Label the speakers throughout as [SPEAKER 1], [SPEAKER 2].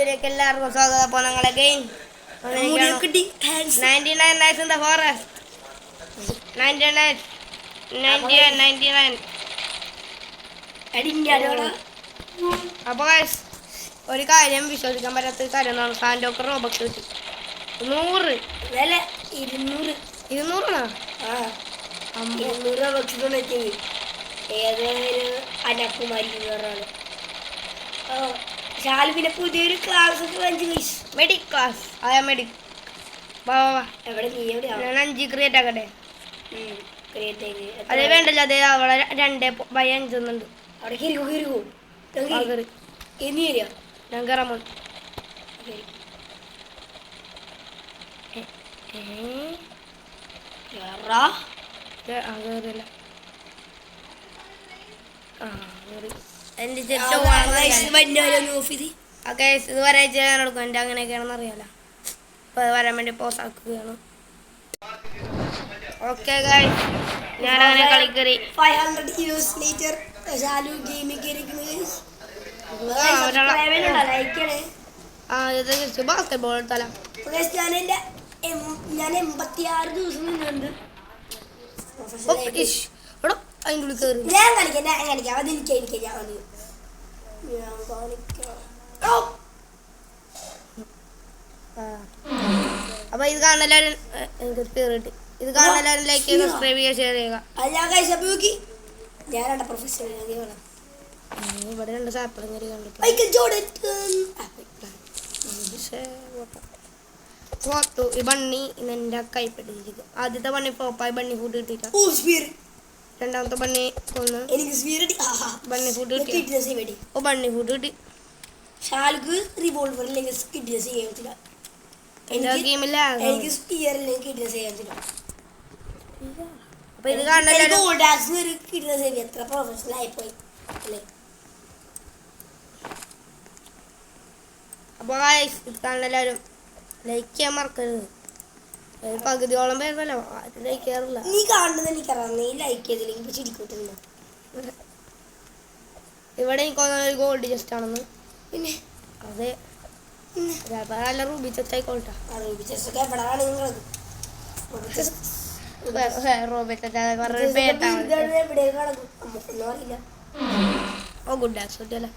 [SPEAKER 1] എല്ലാവർക്കും സ്വാഗതം. അപ്പോൾ ഞങ്ങളെ game 99 nights in the forest. 99 99. അപ്പോൾ ഒരു കാര്യം വിശ്വസിക്കാൻ പറ്റാത്ത കാര്യമാണ്. സാൻഡോക്ക് റോബക്സ് കിട്ടി 100
[SPEAKER 2] വില 200.
[SPEAKER 1] 200
[SPEAKER 2] ഏതൊരു അനക്കുമാരി ഷാലുവിനെ പുതിയൊരു ക്ലാസ്
[SPEAKER 1] മെഡിക് ക്ലാസ്. മെഡിക്
[SPEAKER 2] എവിടെ നീ എവിടെയാ?
[SPEAKER 1] ഞാൻ 5 ക്രിയേറ്റ് ആക്കട്ടെ.
[SPEAKER 2] ക്രിയേറ്റ്
[SPEAKER 1] അതേ വേണ്ടല്ലോ, അതേ അവിടെ 2/5 ഉണ്ട്.
[SPEAKER 2] അവിടെ ഇനി വരിക
[SPEAKER 1] ഞാൻ കയറാൻ പോകും. എന്റെ ഇത് വരെ ചെയ്യാൻ എടുക്കും. എൻ്റെ അങ്ങനെയൊക്കെയാണെന്ന് അറിയാലോ. അപ്പോൾ അത് വരാൻ വേണ്ടി പോസ് ആക്കുകയാണ്. ഓക്കെ ഗൈസ്, ഞാനങ്ങനെ കളിക്കറി
[SPEAKER 2] 500 years later ഷാലു ഗെയിമിൽ
[SPEAKER 1] ബാസ്കറ്റ്ബോൾ എടുത്താല.
[SPEAKER 2] ഞാൻ 86 ദിവസം നിന്നുണ്ട്. ഞാൻ കളിക്കാം അതെനിക്ക്
[SPEAKER 1] അപ്പൊ ഇത് കാണുന്നല്ലാരും ഇത് കാണുന്നല്ലാരും ലൈക്ക് ചെയ്യുക, സബ്സ്ക്രൈബ് ചെയ്യുക, ഷെയർ ചെയ്യുക.
[SPEAKER 2] ഞാൻ പ്രൊഫഷണൽ
[SPEAKER 1] ഇവിടെ 2 സാപ്പിളും കയറി കണ്ടിട്ട് ഈ ബണ്ണി എന്റെ കൈപ്പെട്ടിരിക്കും. ആദ്യത്തെ ബണ്ണി പോപ്പായി ബണ്ണി ഫുഡ് കിട്ടിയിട്ട. രണ്ടാമത്തെ ബണ്ണി കൊന്ന് ബണ്ണി ഫുഡ് കിട്ടി. ഓ ബണ്ണി ഫുഡ് കിട്ടി. അപ്പൊ ഇത് കാണുന്നല്ലാരും ഇത് കാണുന്നല്ലാരും ലൈക്ക് ചെയ്യാൻ മറക്കരുത്. പകുതിയോളം പേരല്ലോ ആരും ലൈക്ക് ചെയ്യാറില്ല.
[SPEAKER 2] നീ കാണുന്നത് എനിക്കറിയാം. നീ ലൈക്ക് ചെയ്തില്ലെങ്കിൽ ചിരിക്കൂട്ടില്ല.
[SPEAKER 1] ഇവിടെ എനിക്ക് തോന്നുന്ന ഗോൾഡ് ജസ്റ്റ് ആണെന്ന്.
[SPEAKER 2] പിന്നെ
[SPEAKER 1] അതെ, നല്ല റൂബി ചെസ്റ്റ് ആയിക്കോട്ടെ.
[SPEAKER 2] റൂബി ചെസ്റ്റ് ഒക്കെ എവിടെയാണ് നിങ്ങളത്?
[SPEAKER 1] റൂബി ചെസ്റ്റ് ഓ ഗുഡ് ആക്സ് കിട്ടിയല്ലേ.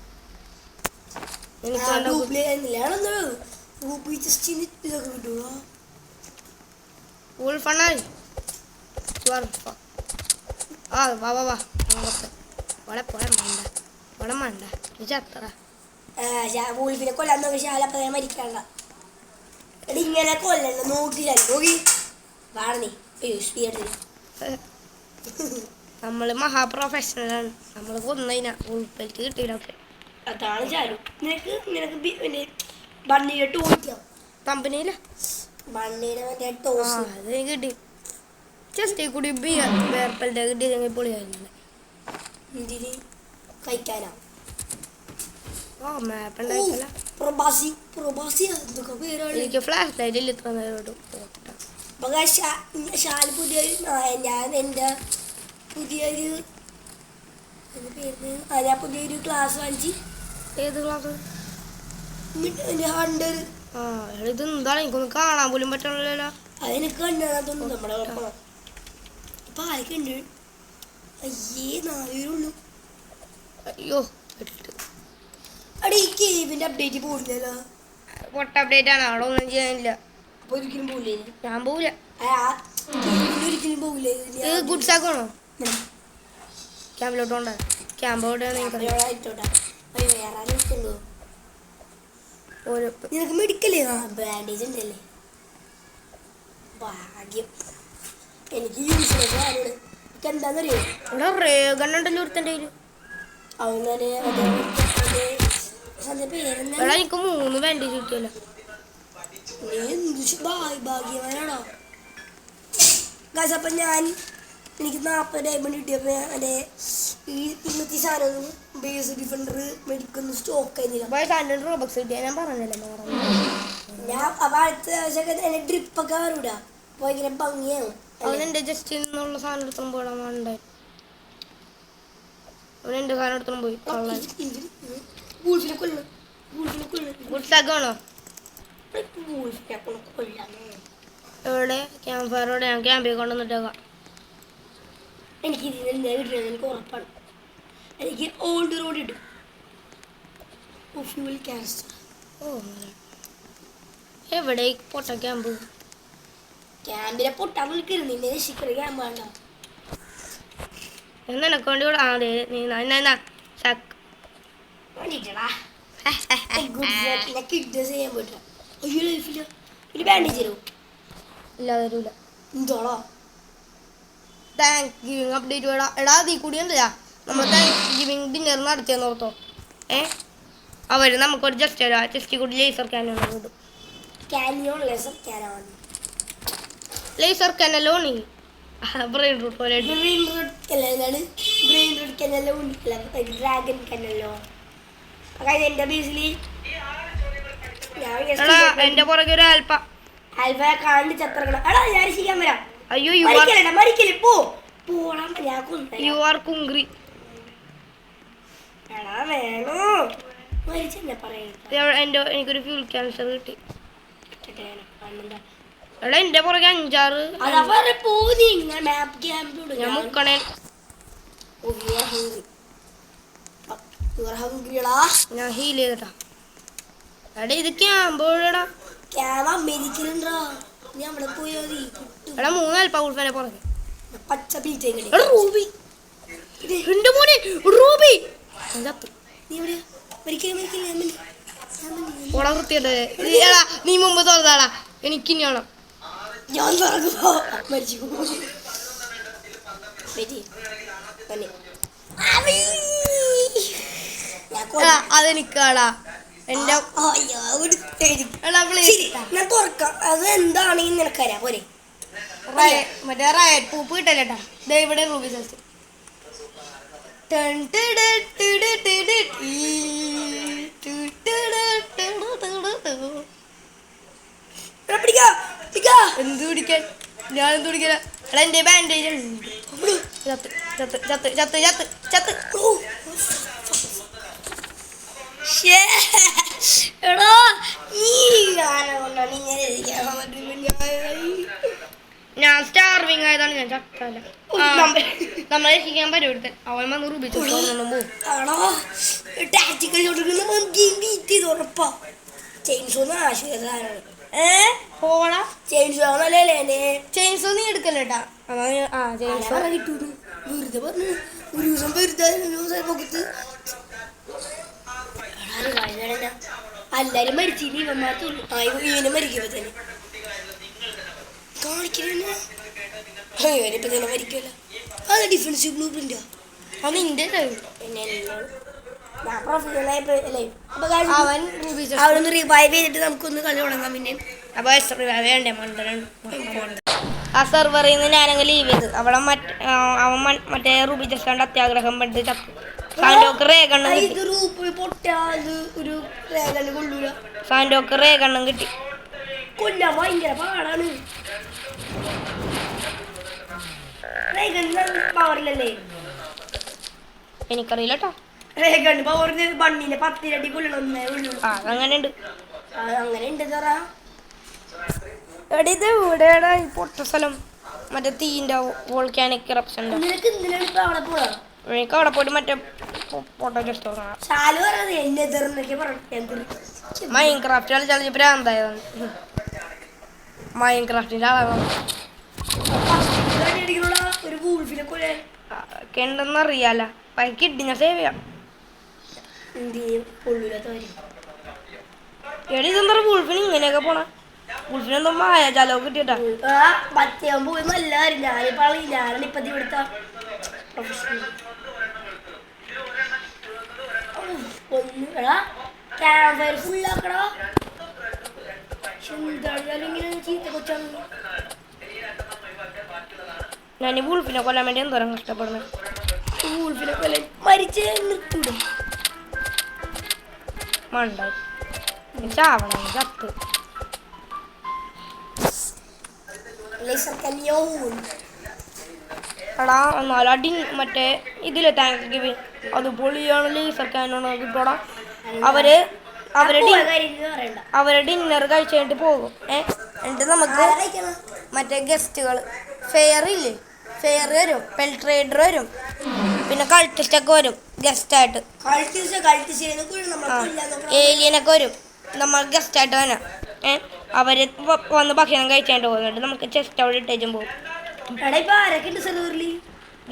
[SPEAKER 2] ൂൾഫിനെ കൊല്ലാൻ നോക്കി ഷാലപ്പ മരിക്കണ്ട. ഇങ്ങനെ കൊല്ലണ്ട നോക്കില്ല നോക്കി വാടനീ.
[SPEAKER 1] നമ്മള് മഹാപ്രൊഫഷണലാണ്. നമ്മള് കൊന്നതിനാ ഉൾപ്പെട്ട് കിട്ടിയില്ല.
[SPEAKER 2] അതാണ് ചാലു. നിനക്ക് പിന്നെ ബണ്ണിയുടെ ടോയ്ക്കാം
[SPEAKER 1] കമ്പനിയില്ല
[SPEAKER 2] ബണ്ണിയുടെ മറ്റേ ടോസ്
[SPEAKER 1] അത് കിട്ടി. ജസ്റ്റ് കൂടി വേർപ്പലിന്റെ കിട്ടിയെങ്കിൽ പൊളിയായിരുന്നല്ലേ.
[SPEAKER 2] എന്തിന് കഴിക്കാനാ?
[SPEAKER 1] മാപ്പ് ഉണ്ടായില്ല. എനിക്ക് ഫ്ലാഷ് ലൈറ്റ് ഇല്ല ഇത്ര നേരോട്ട്.
[SPEAKER 2] ഷാല് പുതിയൊരു ഞാൻ എൻ്റെ പുതിയൊരു ക്ലാസ് വാങ്ങിച്ച്.
[SPEAKER 1] ഏത് ക്ലാസ്?
[SPEAKER 2] ഹണ്ടർ.
[SPEAKER 1] ഇത് എന്താണ് എനിക്കൊന്നും കാണാൻ പോലും പറ്റണല്ലോ.
[SPEAKER 2] അതെനിക്ക് കണ്ടാതൊന്നും നമ്മുടെ ഇപ്പൊ ആരൊക്കെ ഉണ്ട്? അയ്യേ 4 പേരുള്ളൂ.
[SPEAKER 1] അയ്യോ
[SPEAKER 2] അവിടെ ഈ കേവിന്റെ അപ്ഡേറ്റ് പോകില്ലല്ലോ.
[SPEAKER 1] പൊട്ട അപ്ഡേറ്റ് ആണ്. അവിടെ ഒന്നും ചെയ്യാനില്ല.
[SPEAKER 2] അപ്പൊ ഒരിക്കലും പോകില്ലേ?
[SPEAKER 1] ഞാൻ പോവില്ല.
[SPEAKER 2] ഒരിക്കലും പോകില്ലേ?
[SPEAKER 1] ഇത് ഗുഡ് സാക്കാണോ? ക്യാമ്പിലോട്ട് കൊണ്ട ക്യാമ്പ്
[SPEAKER 2] നിനക്ക് മെഡിക്കലേ ബാൻഡേജ് ഉണ്ടല്ലേ? ഭാഗ്യം. എനിക്ക് യൂസ്ലെസ് ആരോട് എന്താന്നറിയോ?
[SPEAKER 1] ഇവിടെ റേഗണ്ണുണ്ടല്ലോ ഒരുത്തൻ്റെ കയ്യിൽ. എനിക്ക് 3 ബാൻഡേജ് കിട്ടിയല്ലോ.
[SPEAKER 2] ഭാഗ്യവാനാണോ? അപ്പൊ എനിക്ക് 40 ഡയമണ്ട് കിട്ടിയപ്പോ എന്റെ ഈ ഇന്നത്തെ സാധനം ബേസ് ഡിഫൻഡർ മെഡിക്കൊന്നും സ്റ്റോക്ക് ആയിരുന്നില്ല.
[SPEAKER 1] ഞാൻ പറഞ്ഞല്ലേ
[SPEAKER 2] ഞാൻ അപ്പൊ അടുത്ത എന്റെ ഡ്രിപ്പൊക്കെ വരൂടാ ഭയങ്കര ഭംഗിയാവും.
[SPEAKER 1] അവനെന്റെ ജസ്റ്റിൽ നിന്നുള്ള സാധനം എടുത്തോളം പോടാണ്ടായി. അവനെന്റെ സാധനം എടുത്തോളം പോയി.
[SPEAKER 2] വൂൾഫിനെ കൊല്ലണം.
[SPEAKER 1] ഗുഡ്സാക്കാണോ എവിടെ ക്യാമ്പ് ഫയറോടെ ഞാൻ ക്യാമ്പിൽ കൊണ്ടുവന്നിട്ടേക്കാം.
[SPEAKER 2] എനിക്ക് ഇതിന് എന്താ കിട്ടുന്നത് എനിക്ക് ഉറപ്പാണ്. എനിക്ക് ഓൾഡ് റോഡ് ഇടും. Fuel cost.
[SPEAKER 1] ഓ എവിടെ പൊട്ട ക്യാമ്പ്?
[SPEAKER 2] ക്യാമ്പിലെ പൊട്ടാൻ വിളിക്കരുത്. നിന്നെ രക്ഷിക്കുന്ന ക്യാമ്പാണ്ടോ
[SPEAKER 1] എന്നെനക്ക് വേണ്ടി ഇവിടെ അതെ നീ ചക്ക്
[SPEAKER 2] ചെയ്യാൻ പറ്റില്ല. അയ്യോ ലൈഫില്ല ഒരു ബാൻഡേജ് തരുമോ?
[SPEAKER 1] ഇല്ല തരൂല.
[SPEAKER 2] എന്തോളോ
[SPEAKER 1] താങ്ക് ഗിവിങ് അപ്ഡേറ്റ് വേടാ എടാ നീ കൂടി എന്താ നമ്മൾ താങ്ക് ഗിവിങ് ഡിന്നർ നടത്തിയെന്ന് ഓർത്തോ. അവർ നമുക്കൊരു ജസ്റ്റ് കൂടി ലേസർ ക്യാനോൺ കിട്ടും. ലേസർ ക്യാനല്ലോ നീ ബ്രെയിൻ റൂട്ട് പോലെ
[SPEAKER 2] ഡ്രാഗൺ കനല്ലോ. എന്റെ ബേസിൽ
[SPEAKER 1] എന്റെ പുറകെ ഒരു ആൽപ്പ
[SPEAKER 2] ആൽഫ കാണ്ട് ചത്രക്കണം. എടാ ഞാൻ രക്ഷിക്കാൻ വരാം.
[SPEAKER 1] അയ്യോ
[SPEAKER 2] മരിക്കല്ലേ പോ പോടാൻ
[SPEAKER 1] യു ആർ കുങ്ക്രി.
[SPEAKER 2] എടാ വേണോ മരിച്ചെന്നെ
[SPEAKER 1] എന്റെ എനിക്കൊരു ഫ്യൂൽ ക്യാൻസർ കിട്ടി. എടാ എന്റെ പുറകെ 5-6 ഞാൻ മുക്കണേ. ഞാൻ ഹീൽ ചെയ്തിട്ടാ. എടാ ഇത് ക്യാമ്പോടാ എടാ 3 ആൽപ്പ ഉൾഫനെ പുറകെ
[SPEAKER 2] പച്ച ബീറ്റ്
[SPEAKER 1] റൂബി എന്റെ മോനെ റൂബി ഓളെ വൃത്തിയുണ്ട്. എടാ നീ മുമ്പ് തുറന്നാടാ എനിക്കിനി വേണം.
[SPEAKER 2] ഞാൻ മരിച്ചു
[SPEAKER 1] അതെനിക്കാടാ എന്റെ
[SPEAKER 2] ഞാൻ തുറക്കാം. അത് എന്താണെന്ന് നിനക്കറിയാം പോലെ.
[SPEAKER 1] മറ്റേ റയറ്റ് പൂപ്പ് കിട്ടല്ലേട്ടാ ഇവിടെ റൂബി സ്ഥലത്ത് എന്ത് പിടിക്കാൻ ഞാൻ എന്ത് പിടിക്കല. എടാ എന്റെ ബാൻഡേജ് ചത്ത് ചത്ത് ചത്ത് ചത്ത് ചത്ത് ചത്ത്.
[SPEAKER 2] എടാ
[SPEAKER 1] ഞാൻ സ്റ്റാർവിങ് ആയതാണ്. ഞാൻ ചത്തല്ല നമ്മളെ രക്ഷിക്കാൻ പരിപാടി അവൻ വന്ന് റൂബിച്ചു പോകും. ചെയിൻസോ നീ എടുക്കല്ലേട്ടാ.
[SPEAKER 2] വെറുതെ പറഞ്ഞു ഒരു ദിവസം വെറുതെ എല്ലാരും മരിച്ചില്ല. ഇവനെ മരിക്കുമ്പോ തന്നെ കാണിക്കണ ഇവനിപ്പോ തന്നെ മരിക്കല്ല. അത് ഡിഫൻസീവ് ബ്ലൂ പ്രിന്റാ.
[SPEAKER 1] അത് നിന്റെ
[SPEAKER 2] അവനൊന്ന് റിവൈവ് ചെയ്തിട്ട് നമുക്കൊന്ന് കളി തുടങ്ങാം. പിന്നെ
[SPEAKER 1] വേണ്ടേ ആ സെർവറിൽ നിന്ന് ഞാനങ്ങ് ലീവ് ചെയ്ത് അവളെ അവൻ മറ്റേ റൂബി ജസ്റ്റ് അത്യാഗ്രഹം പണ്ട് ചത്തു. സാൻഡോക്ക് റേ കണ്ണം കിട്ടി.
[SPEAKER 2] കൊല്ലാൻ ഭയങ്കര പാടാണ്. പവറിലല്ലേ
[SPEAKER 1] എനിക്കറിയില്ലട്ടോ.
[SPEAKER 2] റേഗൺ പവറിന് ബണ്ണിനെ 10 ഇരട്ടി കൊല്ലണേ ഉള്ളൂ.
[SPEAKER 1] അങ്ങനെ ഉണ്ട്
[SPEAKER 2] അങ്ങനെ ഉണ്ട്.
[SPEAKER 1] എടി ഇത് എവിടെയാണ് ഈ പൊട്ട സ്ഥലം? മറ്റേ തീൻ്റെ വോൾക്കാനിക് ഇറപ്ഷൻ എനിക്ക് അവിടെ പോയിട്ട് മറ്റേ ഫോട്ടോ ജസ്റ്റ് മൈൻക്രാഫ്റ്റ് കളിച്ചാൽ ഭ്രാന്തായതാണ്. മൈൻക്രാഫ്റ്റിൻ്റെ ആളാണ് ഉണ്ടെന്നറിയാല. കിട്ടി ഞാൻ സേവ് ചെയ്യാം. എടി ഇതെന്താ വൂൾഫിന് ഇങ്ങനെയൊക്കെ പോണ? വൂൾഫിനെന്തോ മായാജാലോ കിട്ടിയിട്ടാ.
[SPEAKER 2] പോയി നല്ല ഞാനിപ്പോ ഇവിടുത്തെ ഫുള്ളാക്കടാ. ചീത്ത കൊച്ചാണ്.
[SPEAKER 1] ഞാൻ ഈ വൂൾഫിനെ കൊല്ലാൻ വേണ്ടി എന്തോരം കഷ്ടപ്പെടുന്നത്.
[SPEAKER 2] വൂൾഫിനെ കൊല്ലാൻ മരിച്ച് നിർത്തിവിടും.
[SPEAKER 1] മണ്ടായി ചാവണം ചത്ത്. എടാ എന്നാലും അടി മറ്റേ ഇതിലെ താങ്ക് ഗിവിങ് അത് പൊളിയാണ്. ലേസർ ക്യാനോൺ കിട്ടോടാ. അവര് അവരുടെ ഡിന്നർ കഴിച്ചു കഴിഞ്ഞിട്ട് പോകും. എന്നിട്ട് നമുക്ക് മറ്റേ ഗസ്റ്റുകൾ ഫെയർ ഇല്ലേ, ഫെയർ വരും, പെൽട്രേഡർ വരും, പിന്നെ കൾട്ടിസ്റ്റൊക്കെ വരും ഗസ്റ്റായിട്ട്. ഏലിയനൊക്കെ വരും നമ്മൾ ഗസ്റ്റായിട്ട് വരാം. അവര് വന്ന് ഭക്ഷണം കഴിച്ചാണ്ട് പോകുന്നുണ്ട്. നമുക്ക് ചെസ്റ്റ് അവിടെ ഇട്ടേച്ചും പോകും.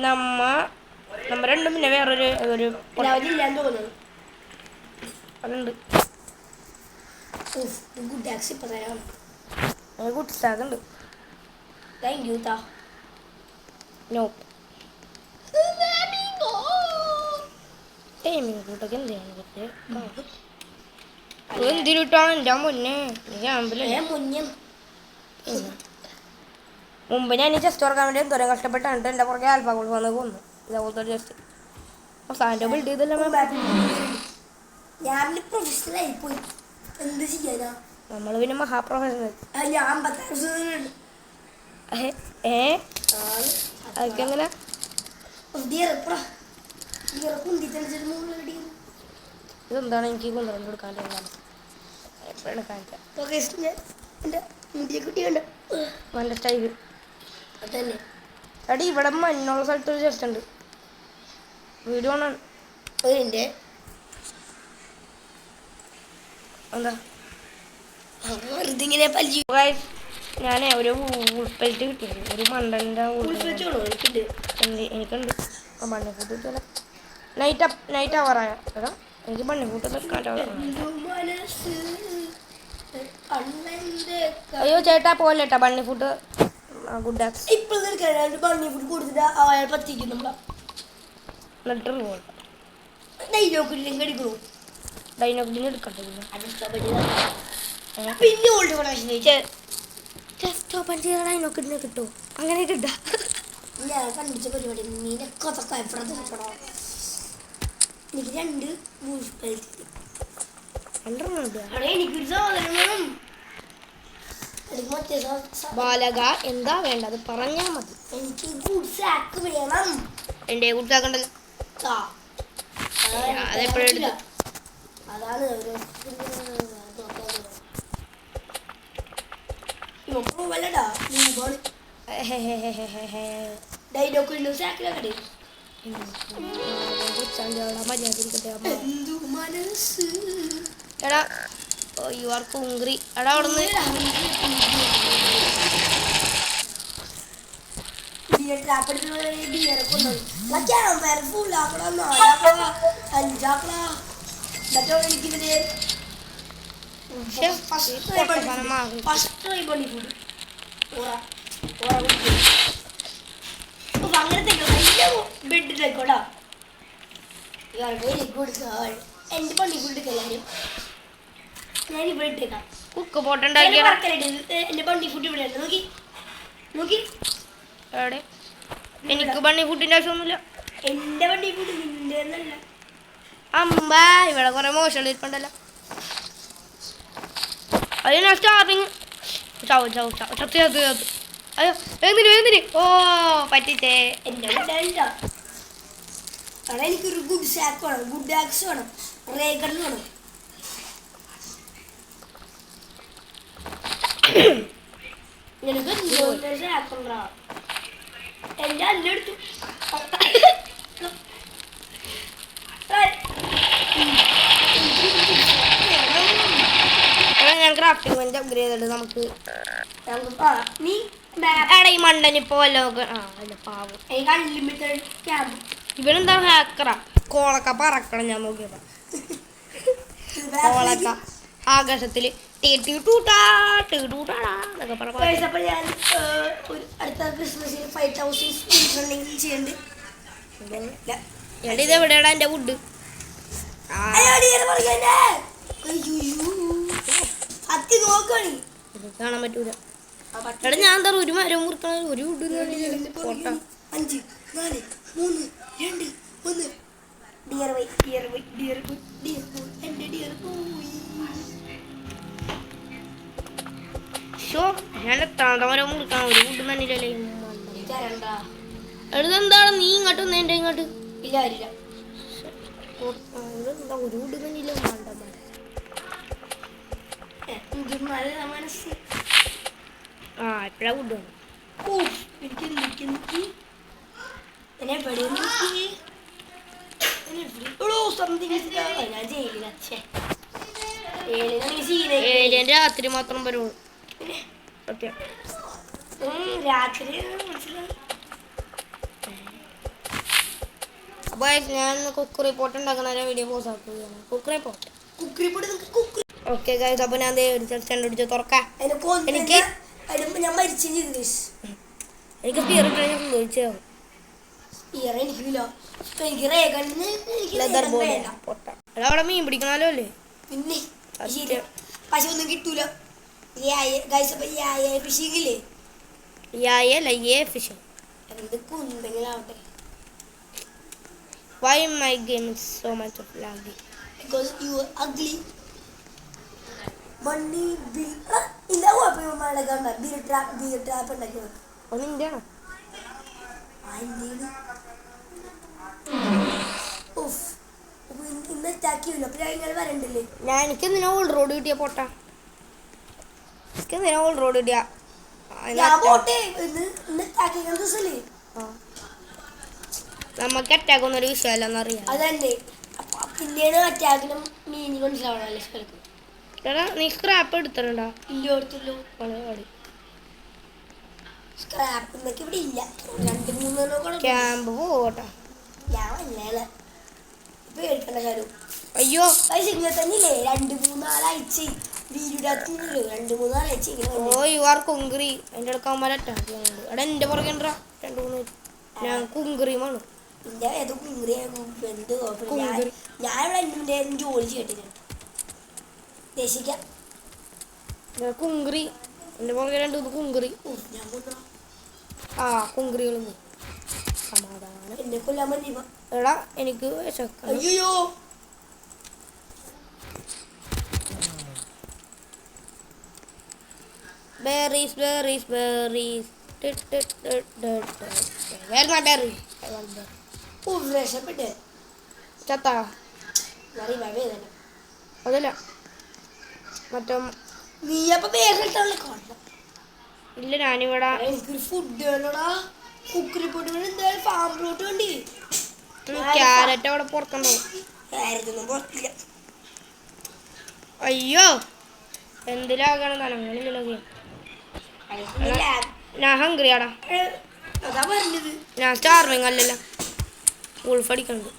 [SPEAKER 1] നമ്മ രണ്ടും പിന്നെ വേറൊരു അതുണ്ട്. ഗുഡ് സ്റ്റാക്കുണ്ട്. എന്തിട്ടാണ് എൻ്റെ മുന്നേ മുമ്പ് ഞാൻ ഈ ചെസ്റ്റ് തുറക്കാൻ വേണ്ടി എന്തോരം കഷ്ടപ്പെട്ടാണ് എൻ്റെ പുറകെ ആൽഫാഗോൾ വന്ന് കൊന്നു. ഇതേപോലത്തെ ഒരു ചെസ്റ്റ് അവസാനം ബിൽഡ് ചെയ്തല്ലേ. നമ്മൾ പിന്നെ മഹാപ്രൊഫഷണൽ. അതൊക്കെ എങ്ങനെ ഇതെന്താണ് എനിക്ക് കൊണ്ടുവന്ന് കൊടുക്കാണ്ട് എപ്പോഴാണ് കാണിക്കാം നല്ല സ്റ്റൈല് എടി. ഇവിടെ മഞ്ഞുള്ള സ്ഥലത്ത് ഒരു ചെസ്റ്റ് ഉണ്ട്. വീഡിയോ ആണ് എന്താ ഞാനേ ഒരു ഉൾപ്പെട്ട് കിട്ടിയത് ഒരു മണ്ടൻ്റെ എനിക്കുണ്ട്. ബണ്ണി ഫുഡ് കിട്ടിയാലേ നൈറ്റ് അവറായ എടാ എനിക്ക് ബണ്ണി ഫുഡ് നിൽക്കാണ്ട്. അയ്യോ ചേട്ടാ പോലെട്ടാ ബണ്ണി ഫുഡ് ഗുഡ് ആക്സ്
[SPEAKER 2] ബണ്ണി ഫുഡ് കൊടുത്തിട്ട് അയാൾ പറ്റിക്കും നമ്മളെ
[SPEAKER 1] ഡൈനോക്കിന് എടുക്കട്ടെ.
[SPEAKER 2] പിന്നെ ഓൾഡ്
[SPEAKER 1] ജസ്റ്റ് ഓപ്പൺ ചെയ്ത ഡൈനോക്കിന് കിട്ടുമോ? അങ്ങനെ കിട്ടാ
[SPEAKER 2] ഞാൻ കണ്ടിച്ച പരിപാടി നിനക്ക് എനിക്ക് 2 എനിക്കൊരു സാധനം
[SPEAKER 1] ബാലക എന്താ വേണ്ടത് പറഞ്ഞാ മതി.
[SPEAKER 2] എനിക്ക് ഗുഡ് സാക്ക് വേണം.
[SPEAKER 1] എൻ്റെ ഗുഡ് സാക്കുണ്ടല്ലോ അതെപ്പോഴും എടുത്തു.
[SPEAKER 2] അതാണ്
[SPEAKER 1] എടാ യു ആർ ഹംഗ്രി. എടാ അവിടുന്ന്
[SPEAKER 2] ബെഡിലേക്കോടാ വെരി ഗുഡ് ഗേൾ. എന്റെ പണി ഫുഡ് എല്ലാവരും ഞാൻ ഇവിടെ ഇട്ടേക്കാം.
[SPEAKER 1] കുക്ക് പോട്ടുണ്ടാക്കി
[SPEAKER 2] എന്റെ ബണ്ണി ഫുഡ് ഇവിടെ ഉണ്ട്. നോക്കി നോക്കി
[SPEAKER 1] എവിടെ എനിക്ക് ബണ്ണി ഫുഡിന്റെ ആവശ്യമൊന്നുമില്ല.
[SPEAKER 2] എന്റെ ബണ്ണി ഫുഡ് നിന്റെ എന്നല്ല.
[SPEAKER 1] അമ്പ ഇവിടെ കുറെ മോശം ഇരിപ്പുണ്ടല്ലോ. അത് ഞാൻ സ്റ്റാർട്ടിങ് അയ്യോ എന്തിന് ഓ പറ്റിച്ചേ.
[SPEAKER 2] എന്റെ അവിടെ എനിക്കൊരു ഗുഡ് സാക്ക് വേണം, ഗുഡ് ആക്സ് വേണം, റേഗൺ വേണം. നിനക്ക് സാക്കുണ്ടാ എന്റെ അല്ലെടുത്തു.
[SPEAKER 1] ഞാൻ ക്രാഫ്റ്റിംഗ് വേണ്ടി അപ്ഗ്രേഡ് ചെയ്തിട്ട് നമുക്ക്
[SPEAKER 2] നീ
[SPEAKER 1] ഈ മണ്ടനിപ്പോ വല്ല പാവം
[SPEAKER 2] അൺലിമിറ്റഡ് ക്യാമ്പ്.
[SPEAKER 1] ഇവനെന്താ ഹാക്കറാ കോളക്ക പറക്കണം. ഞാൻ നോക്കിയപ്പോ കോളക്ക ആകാശത്തില്
[SPEAKER 2] അപ്പൊ ഞാൻ അടുത്ത ക്രിസ്മസിന് 5000 ചെയ്യുന്നുണ്ട്.
[SPEAKER 1] ഇത് എവിടെയാണ് എന്റെ വുഡ്? കാണാൻ പറ്റൂല. എടാ ഞാൻ എന്താ ഒരു മരം മുറിക്കണ ഒരു wood
[SPEAKER 2] 5 4 3 2 1 dear boy dear boy dear boy dear boy എന്റെ ഡിയർ ബോയ്.
[SPEAKER 1] ഞാൻ എത്താണ്ട മരം മുറിക്കണം. ഒരു വുഡ് തന്നില്ലല്ലേ. എഴുതെന്താണ് നീ ഇങ്ങോട്ട് എന്റെ ഇങ്ങോട്ട്
[SPEAKER 2] ഇല്ല
[SPEAKER 1] എന്താ ഒരു വുഡ് തന്നില്ല.
[SPEAKER 2] എനിക്ക് നല്ല മനസ്സ്.
[SPEAKER 1] ആ എപ്പോഴാ ഫുഡ്
[SPEAKER 2] എനിക്ക് എന്നെ എവിടെ ഞാൻ ജയിലിൽ
[SPEAKER 1] ഏരിയൻ രാത്രി മാത്രം വരുള്ളൂ സത്യം.
[SPEAKER 2] രാത്രി മനസ്സിലായി.
[SPEAKER 1] അപ്പോൾ ഞാൻ കുക്ക് റിപ്പോർട്ട് ഉണ്ടാക്കുന്ന വീഡിയോ പോസ്റ്റ് ആക്കുകയാണ്. Cook report okay guys. അപ്പോൾ ഞാൻ ഒരു കണ്ടുപിടിച്ച് തുറക്കാം. എനിക്ക്
[SPEAKER 2] ഞാൻ മരിച്ചു.
[SPEAKER 1] എനിക്ക് സ്പിയർ ഇട്ടാൽ ഞാൻ സംഭവിച്ചാവും. ലെതർ ബോർഡ് അവിടെ മീൻ പിടിക്കണല്ലോ അല്ലേ?
[SPEAKER 2] പിന്നെ പക്ഷെ ഒന്നും കിട്ടൂല. ഫിഷിങ്ങില്ലേ
[SPEAKER 1] ഫിഷിംഗ്.
[SPEAKER 2] എന്ത് കുന്തെങ്കിലാവട്ടെ.
[SPEAKER 1] Why my game is so much of laggy?
[SPEAKER 2] Because you are ugly. Money bill. ഇതാ കുഴപ്പമില്ല. കണ്ട ബിയർ ട്രാപ്പ് ഉണ്ടാക്കി വെക്കും.
[SPEAKER 1] അത് നിന്റെയാണോ?
[SPEAKER 2] ഇന്ന് സ്റ്റാക്കിയില്ല. അപ്പൊ ഞാൻ വരണ്ടല്ലേ.
[SPEAKER 1] എനിക്ക് എന്തിനാ ഓൾ റോഡ് കിട്ടിയ പോട്ടാ. എനിക്ക് എന്തിനാ ഓൾ റോഡ് കിട്ടിയ
[SPEAKER 2] പോട്ടെ. ഇന്ന് സ്റ്റാക്കിയ ദിവസല്ലേ
[SPEAKER 1] നമുക്ക് അറ്റാക്ക് ഒന്നൊരു വിഷയമല്ലെന്നറിയാം.
[SPEAKER 2] അതല്ലേ പിന്നീട് അറ്റാക്കിനും മീനിങ് മനസ്സിലാവണല്ലേ സ്ഥലത്ത്.
[SPEAKER 1] എടാ നീ സ്ക്രാപ്പ് എടുത്തിട്ടുണ്ടോ?
[SPEAKER 2] ഇല്ല എടുത്തല്ലോ. സ്ക്രാപ്പ് എന്നൊക്കെ ഇവിടെ ഇല്ല. 2-3
[SPEAKER 1] ക്യാമ്പ് പോകട്ടെ.
[SPEAKER 2] ഞാൻ വന്നേല ഇപ്പൊ എടുക്കണ്ട കാര്യം.
[SPEAKER 1] അയ്യോ
[SPEAKER 2] ഇങ്ങനെ തന്നെയില്ലേ 2-3 ആഴ്ച വീടിനകത്തുള്ളൂ. 2-3 ആഴ്ച
[SPEAKER 1] ഓ യു ആർ കുങ്കറി. എൻ്റെ അടുക്കാൻ അറ്റാക്ക് ചെയ്യുന്നുണ്ട്. എടാ എൻ്റെ പുറകെ 2-3 ഞാൻ കുങ്കറിയുമാണ്.
[SPEAKER 2] ഞാൻ ഇവിടെ എൻ്റെ ജോലി ചെയ്തിട്ടുണ്ട്. ദേശിക്കാം
[SPEAKER 1] കുങ്കറി എൻ്റെ പുറകെ 2 കുങ്കറി. ആ കുങ്കറികളും സമാധാനം.
[SPEAKER 2] എന്നെ കൊല്ലാൻ മതി.
[SPEAKER 1] എടാ എനിക്ക്
[SPEAKER 2] അയ്യോ
[SPEAKER 1] berries where my berry
[SPEAKER 2] രക്ഷപ്പെട്ടെ
[SPEAKER 1] ചത്താ
[SPEAKER 2] വേദന.
[SPEAKER 1] അതല്ല മറ്റേ
[SPEAKER 2] നീ അപ്പൊ വേറെ കൊള്ളാം.
[SPEAKER 1] ഇല്ല ഞാനിവിടെ
[SPEAKER 2] എനിക്കൊരു ഫുഡ് വേണോടാ. കുക്കറി പൊടി എന്തായാലും ഫാം പ്ലോട്ട് വേണ്ടി.
[SPEAKER 1] ക്യാരറ്റ് അവിടെ പുറത്തുണ്ടോ?
[SPEAKER 2] കാര്യത്തൊന്നും പുറത്തില്ല.
[SPEAKER 1] അയ്യോ എന്തിലാകണം നനങ്ങളില്ലല്ലോ. ഞാൻ ഹംഗ്രിയാടാ.
[SPEAKER 2] അതാ പറഞ്ഞത്.
[SPEAKER 1] ഞാൻ സ്റ്റാർവിങ് അല്ലല്ലോ. വോൾഫ് അടിക്കണത്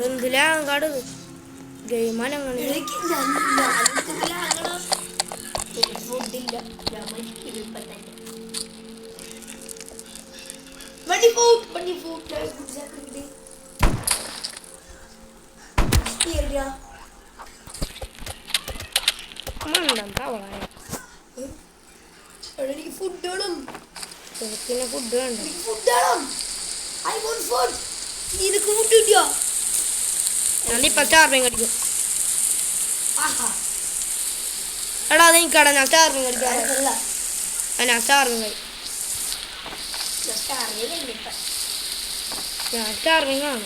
[SPEAKER 1] എന്തിലാ കാട് ഗെയിമാണ് അങ്ങനെ.
[SPEAKER 2] ഫുഡില്ല. എനിക്ക് ഫുഡ് വേണം.
[SPEAKER 1] പിന്നെ ഫുഡ് വേണ്ട.
[SPEAKER 2] ഫുഡ് വേണം. I want food. നിനക്ക് ഫുഡ് കിട്ടിയോ?
[SPEAKER 1] ഞാനിപ്പോ സ്റ്റാർവിങ് അടിക്കും.
[SPEAKER 2] ആഹാ
[SPEAKER 1] എടാ അതെനിക്കടാ. ഞാൻ സ്റ്റാർവിങ് അടിക്കാം. ഞാൻ സ്റ്റാർവിങ് അടി. ഞാൻ സ്റ്റാർവിങ് ആണ്.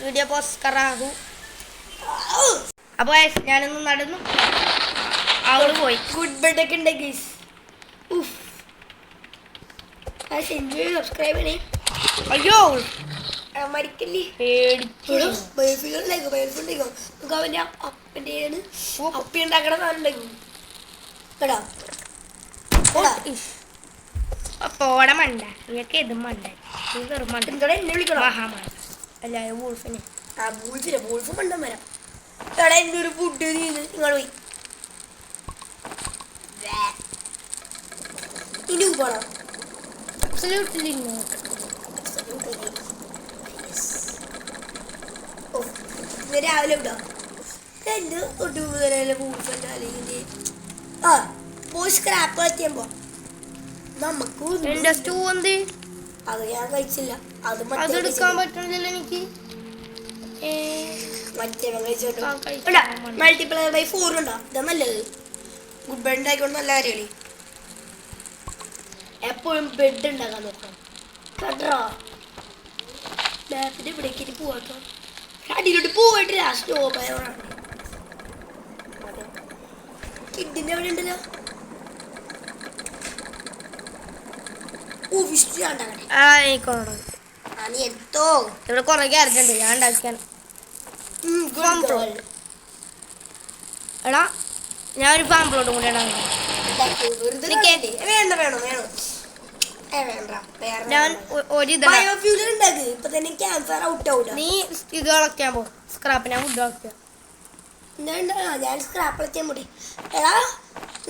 [SPEAKER 1] വീഡിയോ പോസ്റ്റ് കറാഹു. അപ്പോൾ ഞാനൊന്ന് നടന്നു അവിടെ പോയി.
[SPEAKER 2] ഗുഡ് ബെഡ് ഒക്കെ ഉണ്ട് ഗൈസ്. സബ്സ്ക്രൈബ് ചെയ്യണേ.
[SPEAKER 1] അയ്യോ
[SPEAKER 2] മരിക്കല്ലേ. അവന്റെ അപ്പൻ്റെ അപ്പി ഉണ്ടാക്കണ സാധനം കേട്ടോ.
[SPEAKER 1] പോടെ മണ്ട നിനക്ക് ഇത് മണ്ട.
[SPEAKER 2] എന്നെ വിളിക്കണം.
[SPEAKER 1] മഹാമാരി അല്ല വൂൾഫിനെ.
[SPEAKER 2] ആ ബൂൾഫിനെ ബൂൾഫ് മണ്ടം വരാം. എടാ എൻ്റെ ഒരു ഫുഡ് നിങ്ങൾ പോയി ഇനി പോകണം. രാവിലെ വിടാം. എൻ്റെ തൊട്ട് ബൂൾഫ് അല്ലെങ്കിൽ ആ പോയി സ്ക്രാപ്പ് എത്തിയപ്പോ നമുക്ക്
[SPEAKER 1] എന്റെ സ്റ്റൂ എന്ത്
[SPEAKER 2] അത് ഞാൻ കഴിച്ചില്ല. അത്
[SPEAKER 1] അതെടുക്കാൻ പറ്റുന്നില്ല എനിക്ക്.
[SPEAKER 2] മറ്റേ മൾട്ടിപ്ലയർ ബൈ 4 ഉണ്ടോ? ഇതാ നല്ലത്. ഗുഡ് ബെഡ് ആയിക്കൊണ്ട് നല്ല കാര്യമല്ലേ. എപ്പോഴും ബെഡ് ഉണ്ടാക്കാൻ നോക്കണം കേട്ടോ. മാപ്പിന്റെ ഇവിടേക്ക് പോവാട്ടോ. അടിയിലോട്ട് പോയിട്ടില്ല. സ്നോ ബയോണാണ്. കിഡിന്റെ അവിടെ ഉണ്ടല്ലോ. ഓ വിഷ്ണു ഞാൻ ഉണ്ടാക്കട്ടെ.
[SPEAKER 1] ആയിക്കോട്ടെ.
[SPEAKER 2] നീ എന്തോ
[SPEAKER 1] ഇവിടെ കുറെ ക്യാരറ്റ് ഉണ്ട്, ഞാൻ ഉണ്ടാക്കിയാണ്. എടാ ഞാനൊരു പാമ്പിലോട്ടും കൂടി ഉണ്ടാകുന്നു.
[SPEAKER 2] വേണ്ട വേണോ വേണോ വേണ്ട.
[SPEAKER 1] ഞാൻ ഒരിതാ
[SPEAKER 2] ബയോഫ്യൂലർ ഉണ്ടാക്ക്. ഇപ്പൊ തന്നെ ക്യാൻസർ ഔട്ട് ഔട്ട്.
[SPEAKER 1] നീ ഇത് കളക്കാൻ പോ. സ്ക്രാപ്പ് ഞാൻ ഫുഡ് കളക്കുക.
[SPEAKER 2] ഞാൻ സ്ക്രാപ്പ് കളിക്കാൻ പോട്ടെ. എടാ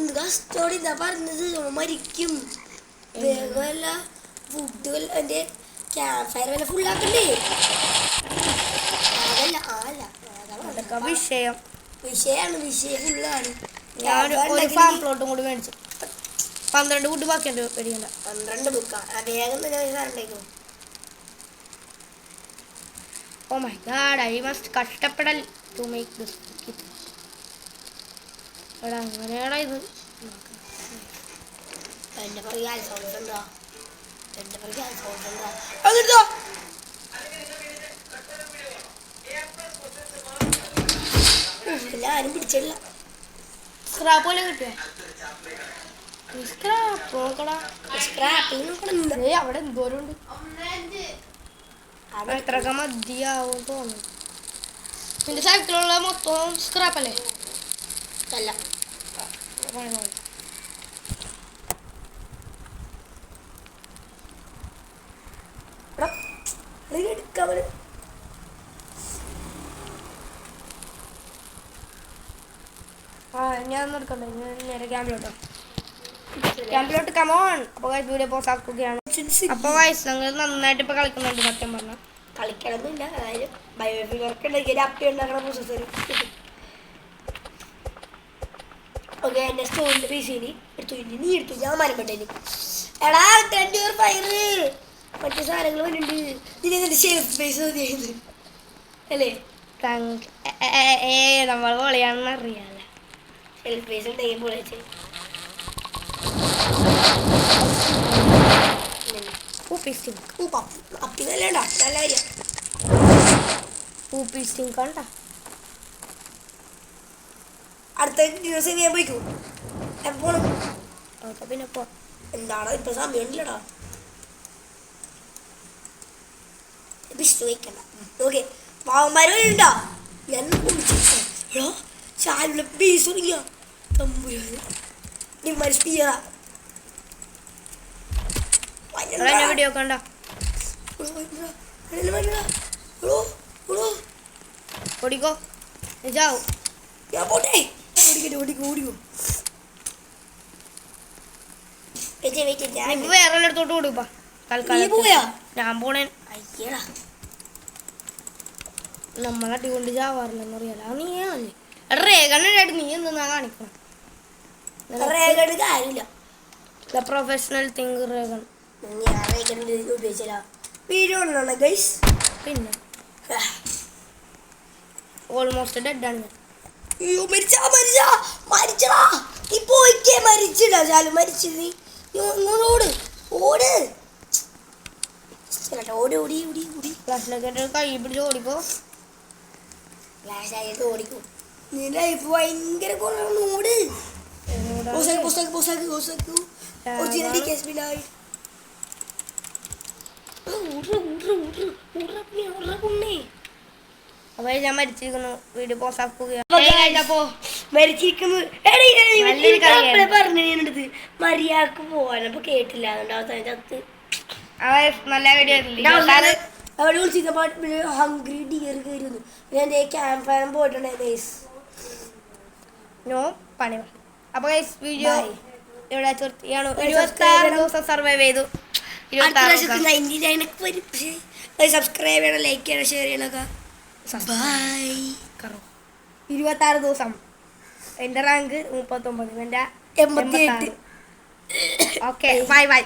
[SPEAKER 2] എന്താ സ്റ്റോറി ഇതാ പറഞ്ഞത് മരിക്കും. വേഗമല്ല ഫുഡ് എൻ്റെ ക്യാമ്പ് ഫയർ വല്ല ഫുള്ളാക്കണ്ടേ. അതല്ല അതല്ല
[SPEAKER 1] അതൊക്കെ വിഷയം
[SPEAKER 2] വിഷയം ഫുള്ളാണ്.
[SPEAKER 1] ഞാൻ ഒരു പാമ്പിലോട്ടും കൂടി മേടിച്ചു. 12 ഫുഡ് ബാക്കിയുണ്ട്. വരികണ്ട
[SPEAKER 2] 12 ബുക്കാ. വേഗം തന്നെ ഉണ്ടായിരുന്നു.
[SPEAKER 1] Oh my god, I must കഷ്ടപ്പെടൽ ടു മേക്ക് ദിസ്. എടാ അങ്ങനെയാടാ ഇത്.
[SPEAKER 2] എൻ്റെ പുറകെ അൽഫോൺസ് ഉണ്ടോ? എൻ്റെ പുറകെ അൽഫോൺസ് ഉണ്ടോ? ഞാനും പിടിച്ചില്ല.
[SPEAKER 1] സ്ക്രാപ്പ് പോലെ കിട്ടിയ സ്ക്രാപ്പ് നോക്കടാ.
[SPEAKER 2] സ്ക്രാപ്പിൽ നോക്കണം.
[SPEAKER 1] അവിടെ എന്തോരം ഉണ്ട്. എത്രയൊക്കെ മതിയാവും തോന്നുന്നു. നിന്റെ സൈക്കിളുള്ള മൊത്തം സ്ക്രാപ്പ് അല്ലേ?
[SPEAKER 2] അല്ല എടുക്കാൻ
[SPEAKER 1] ഞാൻ എടുക്കണ്ടേ? ഞാൻ നേരെ ക്യാമ്പിലോട്ട് കമോൺ. അപ്പോൾ വീഡിയോ പോസ് ആക്കുകയാണ്. അപ്പോൾ വയസ്സങ്ങൾ നന്നായിട്ട് ഇപ്പോൾ കളിക്കുന്നുണ്ട് സത്യം പറഞ്ഞാൽ.
[SPEAKER 2] കളിക്കണമെന്നില്ല. അതായത് ബയോഫിലർക്ക് ഉണ്ടാക്കിയ അപ്പി ഉണ്ടാക്കണ പ്രോസസ്സർ. ഓക്കെ എൻ്റെ സ്റ്റോറിൻ്റെ പീസിന് എടുത്തു. നീ എടുത്തു, ഞാൻ മരപ്പെട്ടേന്. എടാ ഫയർ മറ്റു സാധനങ്ങൾ വരുന്നുണ്ട്. ഇതിനെ ഷേഫ് സ്പേസ് മതിയായത് അല്ലേ?
[SPEAKER 1] നമ്മൾ പൊളിയാണെന്ന് അറിയാല്ല.
[SPEAKER 2] ഷെൽഫ് സ്പേസ് ഉണ്ടെങ്കിൽ പൊളിച്ച് അപ്പി നല്ല ഉണ്ടോ? നല്ല കാര്യം.
[SPEAKER 1] കണ്ട
[SPEAKER 2] അടുത്ത ദിവസം ഞാൻ പോയിക്കൂ. എപ്പോഴും
[SPEAKER 1] പിന്നെ
[SPEAKER 2] എന്താണോ ഇപ്പൊ സമയം ഉണ്ടല്ലടാ. വിഷ്ണു വയ്ക്കണ്ട. ഓക്കെ പാവന്മാരുണ്ടോ? ഞാൻ കുടിച്ചോ ചാലുള്ള ബീസ് തുടങ്ങിയ
[SPEAKER 1] വീഡിയോ കണ്ട ഓടിക്കോ ജാവോ.
[SPEAKER 2] ഞാൻ പോട്ടെ. ഓടിക്കോ
[SPEAKER 1] വേറെ അടുത്തോട്ട് കൊടുപ്പാ. ഞാൻ പോണേ.
[SPEAKER 2] അയ്യടാ
[SPEAKER 1] നമ്മളടികൊണ്ട് ചാവാറില്ലെന്ന് അറിയാലോ. നീ അല്ലേ റേഗണ്ണായിട്ട് നീ എന്തെന്നാ കാണിക്കണം?
[SPEAKER 2] കാര്യമില്ല.
[SPEAKER 1] പ്രൊഫഷണൽ തിങ്ക് റേഗൺ.
[SPEAKER 2] ഉപയോഗിച്ചില്ല. Video guys.
[SPEAKER 1] പിന്നെ ഓൾമോസ്റ്റ് ഡെഡ് ആണ് ഞാൻ.
[SPEAKER 2] മരിച്ചടാ. നീ പോയിക്കേ. മരിച്ചിടാ ചാലു മരിച്ചു. നീ ഓട് ഓട് ഓടി ഓടി ഓടി ഓടി
[SPEAKER 1] ക്ലാസ്സിലൊക്കെ കൈ പിടിച്ച് ഓടിക്കോ.
[SPEAKER 2] ഫ്ലാഷായിട്ട് ഓടിക്കും. നീ ലൈഫ് ഭയങ്കര കുറവാണ്. ഓട്
[SPEAKER 1] അപ്പൊ ഞാൻ മരിച്ചിരിക്കുന്നു. വീഡിയോ പോസ് ആക്കുകയാണ്.
[SPEAKER 2] പറഞ്ഞത് മര്യാദക്ക് പോവാനപ്പോ കേട്ടില്ല. അതുകൊണ്ട് ചത്ത്
[SPEAKER 1] നല്ല വീഡിയോ
[SPEAKER 2] അവിടെ വിളിച്ചിരുന്നപ്പോ ഹംഗ്രി ഡിയർ കയറിയിരുന്നു. ഞാൻ ക്യാമ്പ് ഫയർ പോയിട്ടുണ്ടായിരുന്നു.
[SPEAKER 1] പണി. അപ്പൊ വീഡിയോ ഇവിടെ 26 ദിവസം സർവൈവ് ചെയ്തു.
[SPEAKER 2] സബ്സ്ക്രൈബ് ചെയ്യണം, ലൈക്ക് ചെയ്യണം, ഷെയർ ചെയ്യണൊക്കെ.
[SPEAKER 1] 26 ദിവസം. എന്റെ റാങ്ക് 39. എന്റെ
[SPEAKER 2] 88.
[SPEAKER 1] Okay bye bye.